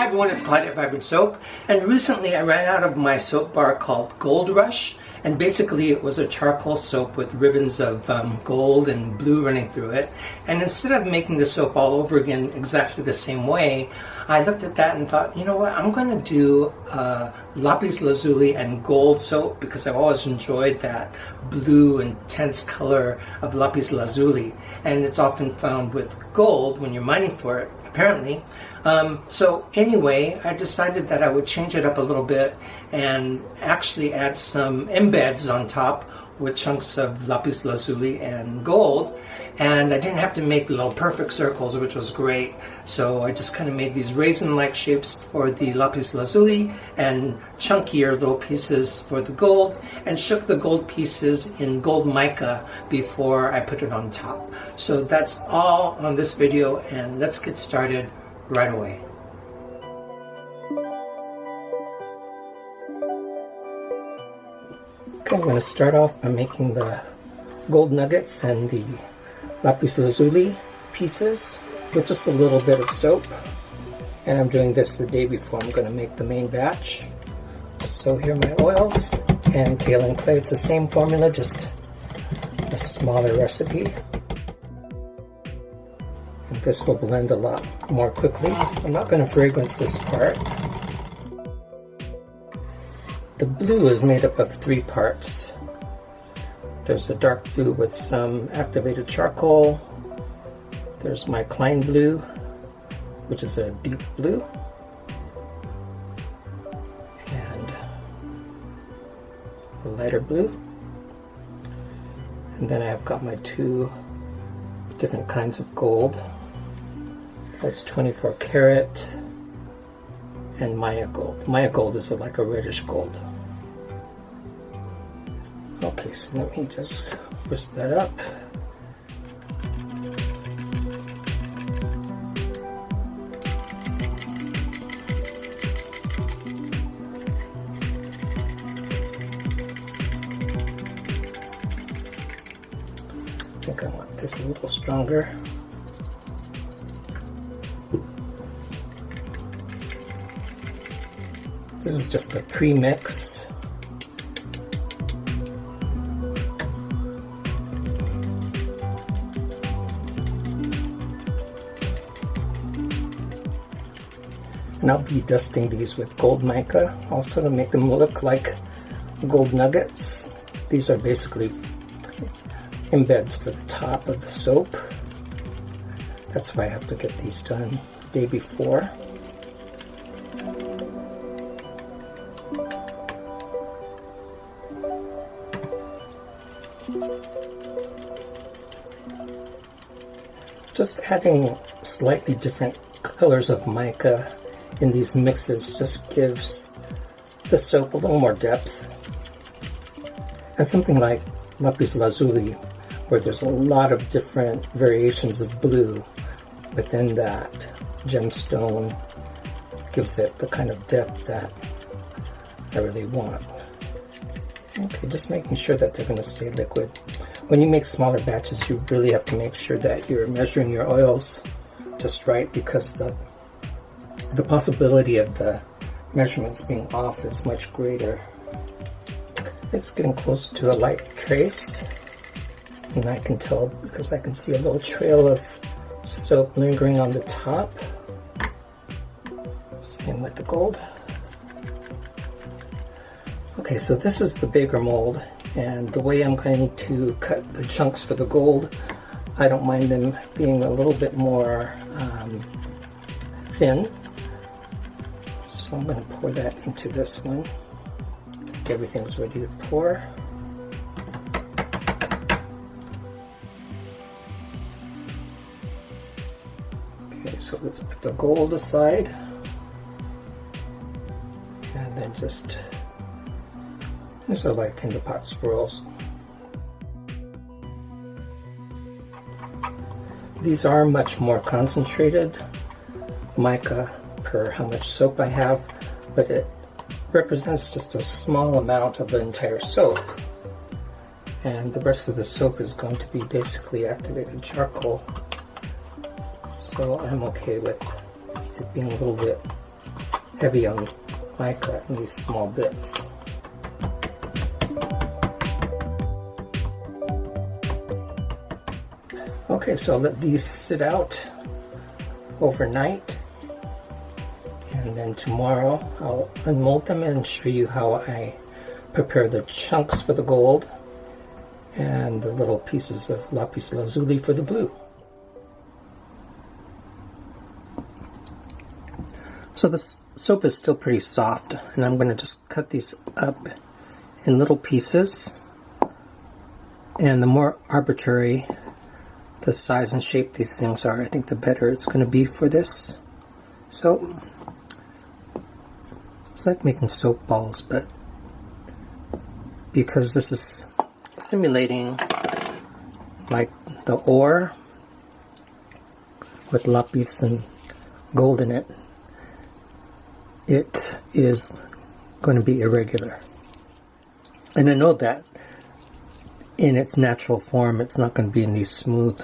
Hi everyone, it's Clyde at Vibrant Soap, and recently I ran out of my soap bar called Gold Rush, and basically it was a charcoal soap with ribbons of gold and blue running through it. And instead of making the soap all over again exactly the same way, I looked at that and thought, you know what, I'm going to do Lapis Lazuli and gold soap because I've always enjoyed that blue intense color of Lapis Lazuli, and it's often found with gold when you're mining for it, apparently. So anyway, I decided that I would change it up a little bit and actually add some embeds on top with chunks of Lapis Lazuli and gold. And I didn't have to make little perfect circles, which was great. So I just kind of made these raisin-like shapes for the Lapis Lazuli and chunkier little pieces for the gold, and shook the gold pieces in gold mica before I put it on top. So that's all on this video, and let's get started right away. Okay, I'm going to start off by making the gold nuggets and the Lapis Lazuli pieces with just a little bit of soap. And I'm doing this the day before I'm going to make the main batch. So here are my oils and Kale and Clay. It's the same formula, just a smaller recipe. And this will blend a lot more quickly. I'm not going to fragrance this part. The blue is made up of 3 parts. There's a dark blue with some activated charcoal. There's my Clyde blue, which is a deep blue. And a lighter blue. And then I've got my 2 different kinds of gold. That's 24 karat and Maya gold. Maya gold is like a reddish gold. Okay, so let me just whisk that up. I think I want this a little stronger. This is just a pre-mix. And I'll be dusting these with gold mica also to make them look like gold nuggets. These are basically embeds for the top of the soap. That's why I have to get these done the day before. Just adding slightly different colors of mica in these mixes just gives the soap a little more depth. And something like Lapis Lazuli, where there's a lot of different variations of blue within that gemstone, gives it the kind of depth that I really want. Okay, just making sure that they're going to stay liquid. When you make smaller batches, you really have to make sure that you're measuring your oils just right, because the possibility of the measurements being off is much greater. It's getting close to a light trace, and I can tell because I can see a little trail of soap lingering on the top. Same with the gold. Okay, so this is the bigger mold, and the way I'm going to cut the chunks for the gold, I don't mind them being a little bit more thin. So I'm going to pour that into this one. Everything's ready to pour. Okay, so let's put the gold aside, and then just, these are like in the pot swirls. These are much more concentrated mica per how much soap I have, but it represents just a small amount of the entire soap. And the rest of the soap is going to be basically activated charcoal. So I'm okay with it being a little bit heavy on mica in these small bits. Okay, so I'll let these sit out overnight, and then tomorrow I'll unmold them and show you how I prepare the chunks for the gold and the little pieces of Lapis Lazuli for the blue. So this soap is still pretty soft, and I'm going to just cut these up in little pieces, and the more arbitrary the size and shape these things are, I think the better it's going to be for this soap. It's like making soap balls, but because this is simulating like the ore with lapis and gold in it, it is going to be irregular. And I know that in its natural form it's not going to be in these smooth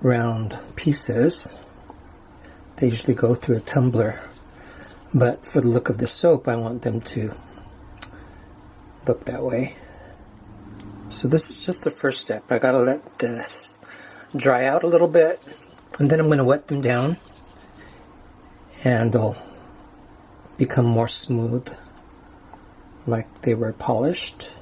round pieces. They usually go through a tumbler, but for the look of the soap I want them to look that way. So this is just the first step. I gotta let this dry out a little bit, and then I'm going to wet them down and they'll become more smooth like they were polished.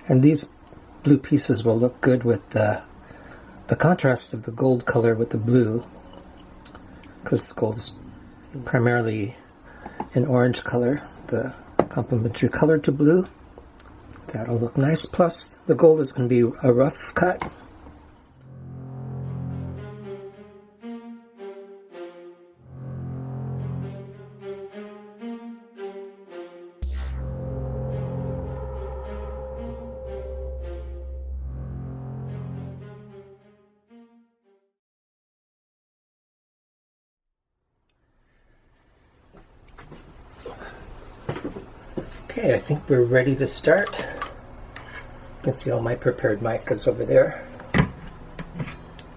And these blue pieces will look good with the contrast of the gold color with the blue, because gold is primarily an orange color, the complementary color to blue. That'll look nice. Plus the gold is going to be a rough cut. Okay, I think we're ready to start. You can see all my prepared micas over there.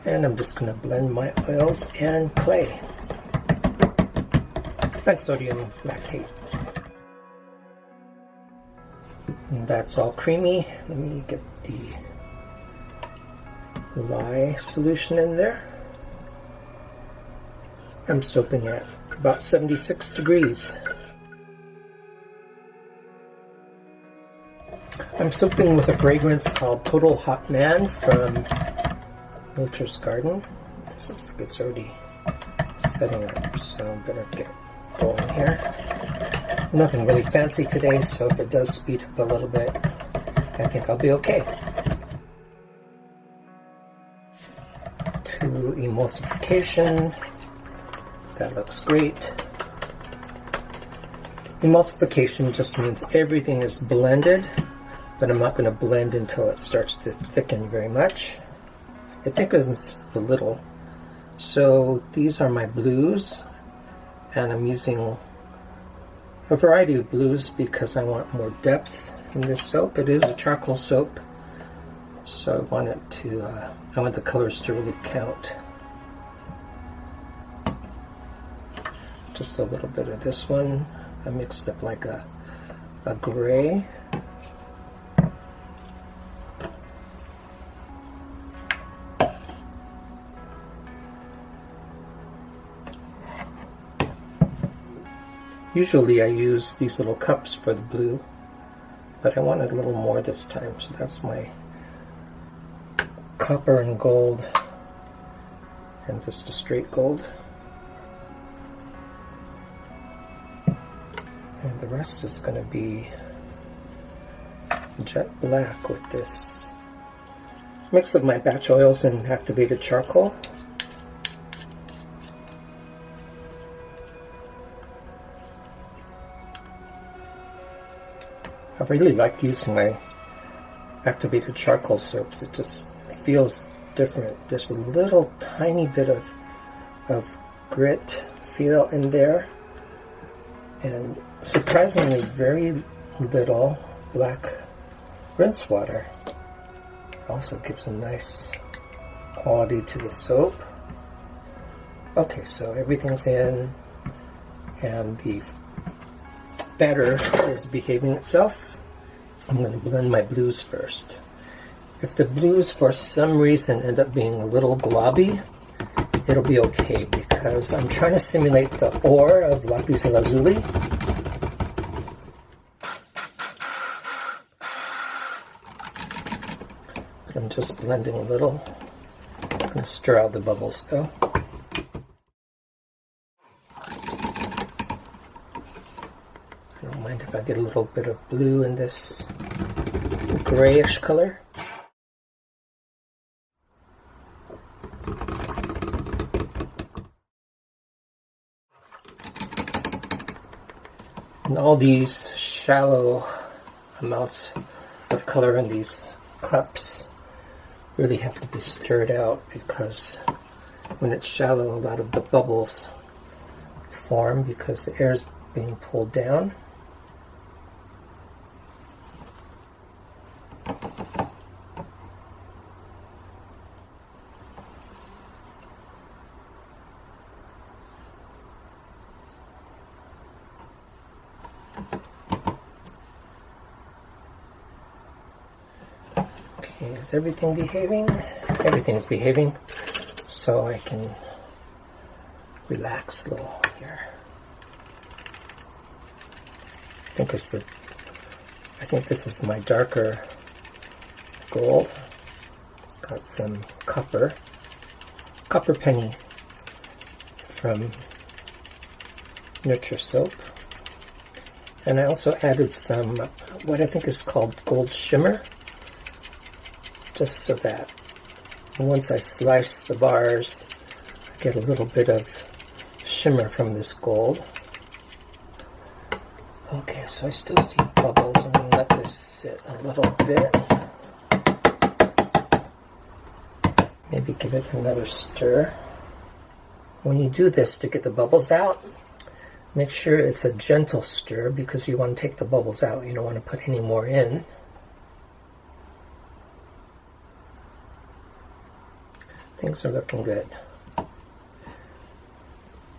And I'm just going to blend my oils and clay and sodium lactate. And that's all creamy. Let me get the lye solution in there. I'm soaping at about 76 degrees. I'm soaping with a fragrance called Total Hot Man from Nature's Garden. This looks like it's already setting up, so I better get going here. Nothing really fancy today, so if it does speed up a little bit, I think I'll be okay. To emulsification, that looks great. Emulsification just means everything is blended, but I'm not going to blend until it starts to thicken very much. It thickens a little. So these are my blues, and I'm using a variety of blues because I want more depth in this soap. It is a charcoal soap, so I want it to, I want the colors to really count. Just a little bit of this one. I mixed up like a gray. Usually I use these little cups for the blue, but I wanted a little more this time, so that's my copper and gold, and just a straight gold. And the rest is going to be jet black with this mix of my batch oils and activated charcoal. I really like using my activated charcoal soaps. It just feels different. There's a little tiny bit of grit feel in there, and surprisingly very little black rinse water. Also gives a nice quality to the soap. Okay, so everything's in and the batter is behaving itself. I'm going to blend my blues first. If the blues for some reason end up being a little globby, it'll be okay because I'm trying to simulate the ore of Lapis Lazuli. But I'm just blending a little. I'm going to stir out the bubbles though. I don't mind if I get a little bit of blue in this grayish color. And all these shallow amounts of color in these cups really have to be stirred out because when it's shallow, a lot of the bubbles form because the air is being pulled down. Okay, is everything behaving? Everything's behaving, so I can relax a little here. I think this is my darker gold. It's got some copper penny from Nurture Soap. And I also added some, what I think is called gold shimmer, just so that once I slice the bars, I get a little bit of shimmer from this gold. Okay, so I still see bubbles. I'm going to let this sit a little bit. Maybe give it another stir. When you do this to get the bubbles out, make sure it's a gentle stir because you want to take the bubbles out. You don't want to put any more in. Things are looking good. I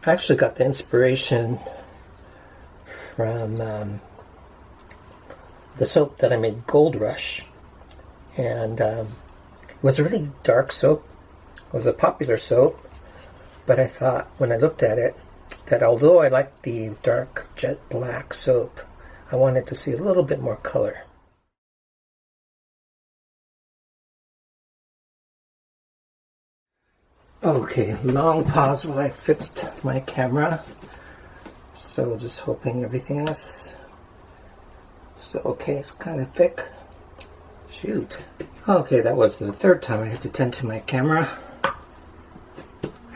actually got the inspiration from the soap that I made, Gold Rush. And it was a really dark soap. It was a popular soap. But I thought, when I looked at it, that although I liked the dark jet black soap, I wanted to see a little bit more color. Okay, long pause while I fixed my camera. So just hoping everything else is still okay. It's kind of thick. Shoot. Okay, that was the third time I had to tend to my camera.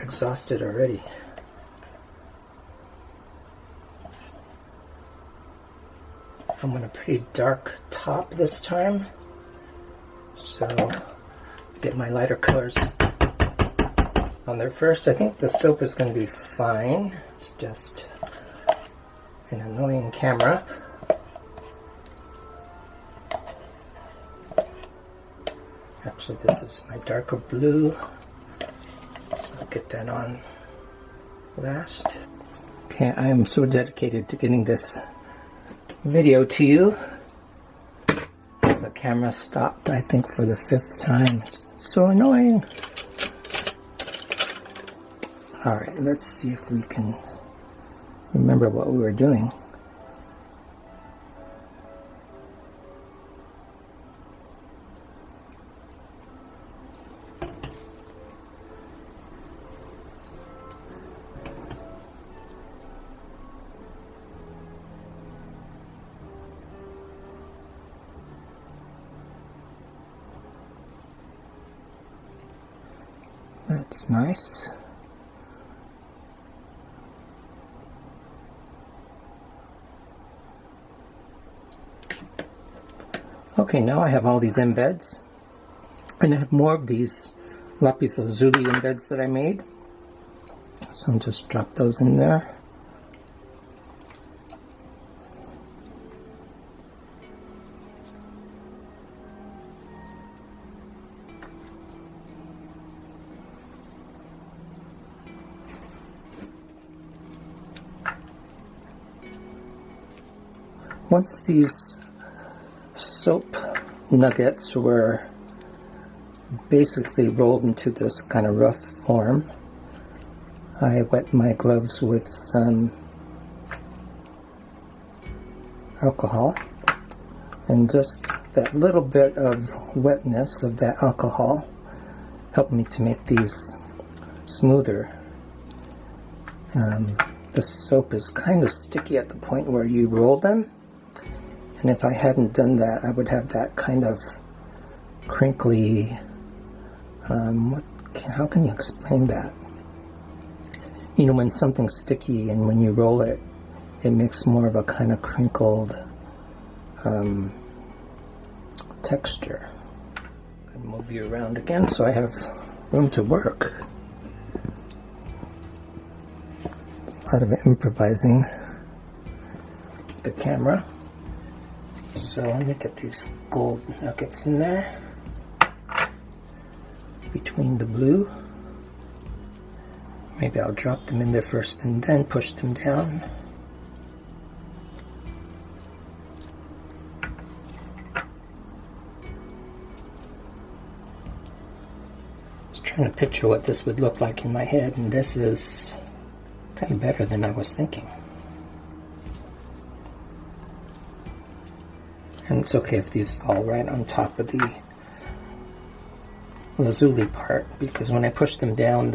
Exhausted already. I'm on a pretty dark top this time. So get my lighter colors on there first. I think the soap is going to be fine. It's just an annoying camera. Actually, this is my darker blue. So I'll get that on last. Okay, I am so dedicated to getting this video to you. The camera stopped, I think, for the 5th time. It's so annoying. Alright, let's see if we can remember what we were doing. That's nice. Okay, now I have all these embeds, and I have more of these Lapis Lazuli embeds that I made. So I'll just drop those in there. Once these soap nuggets were basically rolled into this kind of rough form, I wet my gloves with some alcohol, and just that little bit of wetness of that alcohol helped me to make these smoother. The soap is kind of sticky at the point where you roll them, and if I hadn't done that, I would have that kind of crinkly, how can you explain that? You know, when something's sticky and when you roll it, it makes more of a kind of crinkled texture. I'll move you around again so I have room to work. A lot of improvising with the camera. So let me get these gold nuggets in there between the blue. Maybe I'll drop them in there first and then push them down. Just trying to picture what this would look like in my head, and this is kind of better than I was thinking. And it's okay if these fall right on top of the lazuli part, because when I push them down,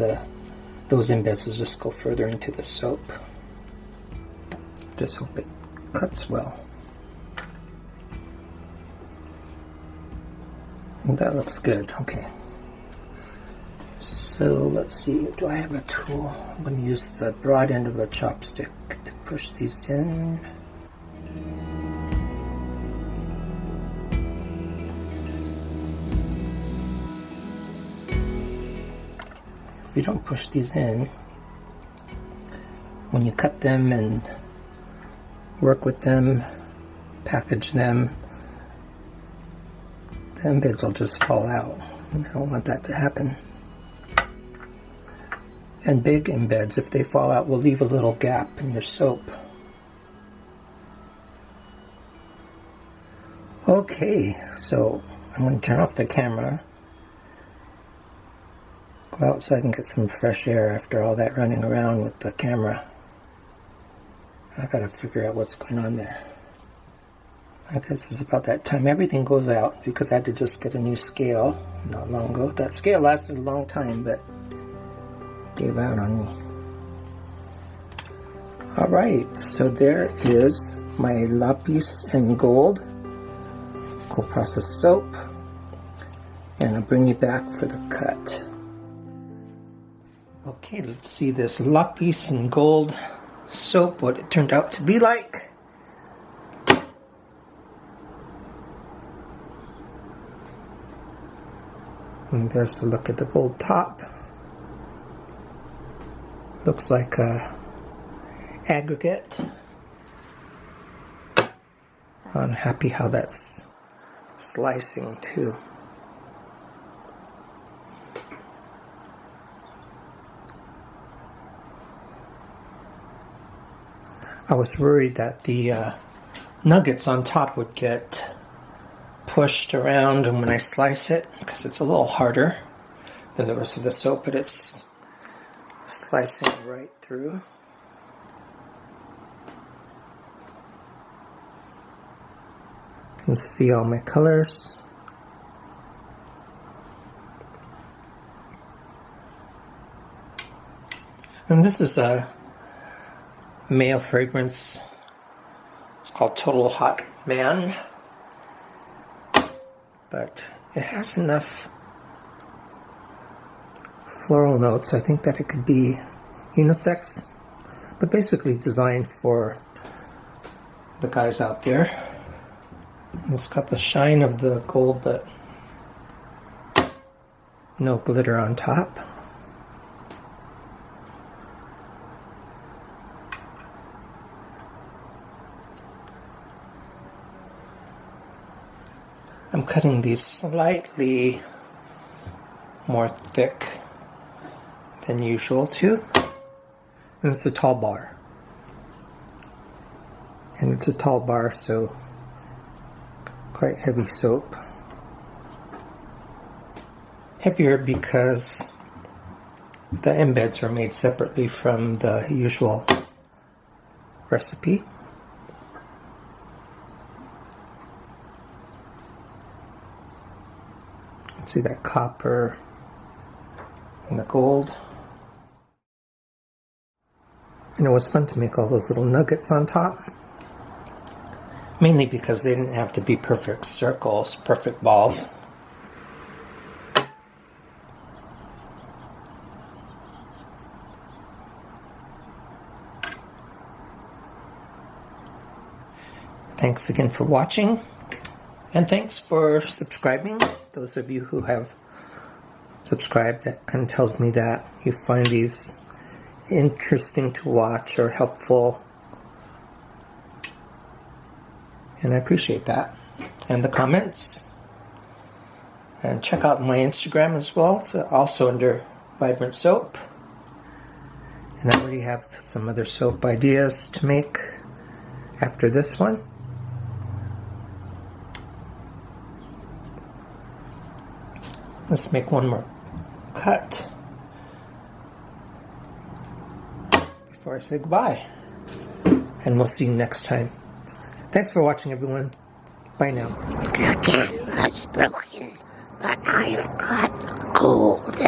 those embeds will just go further into the soap. Just hope it cuts well. And that looks good. Okay. So let's see, do I have a tool? I'm going to use the broad end of a chopstick to push these in. If you don't push these in, when you cut them and work with them, package them, the embeds will just fall out. And I don't want that to happen. And big embeds, if they fall out, will leave a little gap in your soap. Okay, so I'm going to turn off the camera, go outside and get some fresh air after all that running around with the camera. I gotta figure out what's going on there. I guess it's about that time everything goes out, because I had to just get a new scale not long ago. That scale lasted a long time, but gave out on me. Alright, so there is my Lapis and Gold cold process soap, and I'll bring you back for the cut. Okay, let's see this Lapis and Gold soap, what it turned out to be like. And there's a look at the gold top. Looks like a aggregate. I'm happy how that's slicing too. I was worried that the nuggets on top would get pushed around and when I slice it, because it's a little harder than the rest of the soap, but it's slicing right through. You can see all my colors. And this is a male fragrance. It's called Total Hot Man. But it has enough floral notes, I think, that it could be unisex, but basically designed for the guys out there. It's got the shine of the gold, but no glitter on top. I'm cutting these slightly more thick than usual too, and it's a tall bar. And it's a tall bar, so quite heavy soap. Heavier because the embeds are made separately from the usual recipe. Let's see that copper and the gold. And it was fun to make all those little nuggets on top. Mainly because they didn't have to be perfect circles, perfect balls. Thanks again for watching, and thanks for subscribing. Those of you who have subscribed, that kind of tells me that you find these interesting to watch or helpful, and I appreciate that. And the comments, and check out my Instagram as well. It's also under Vibrant Soap, and I already have some other soap ideas to make after this one. Let's make one more cut before I say goodbye. And we'll see you next time. Thanks for watching, everyone. Bye now. The camera's broken, but I've got gold.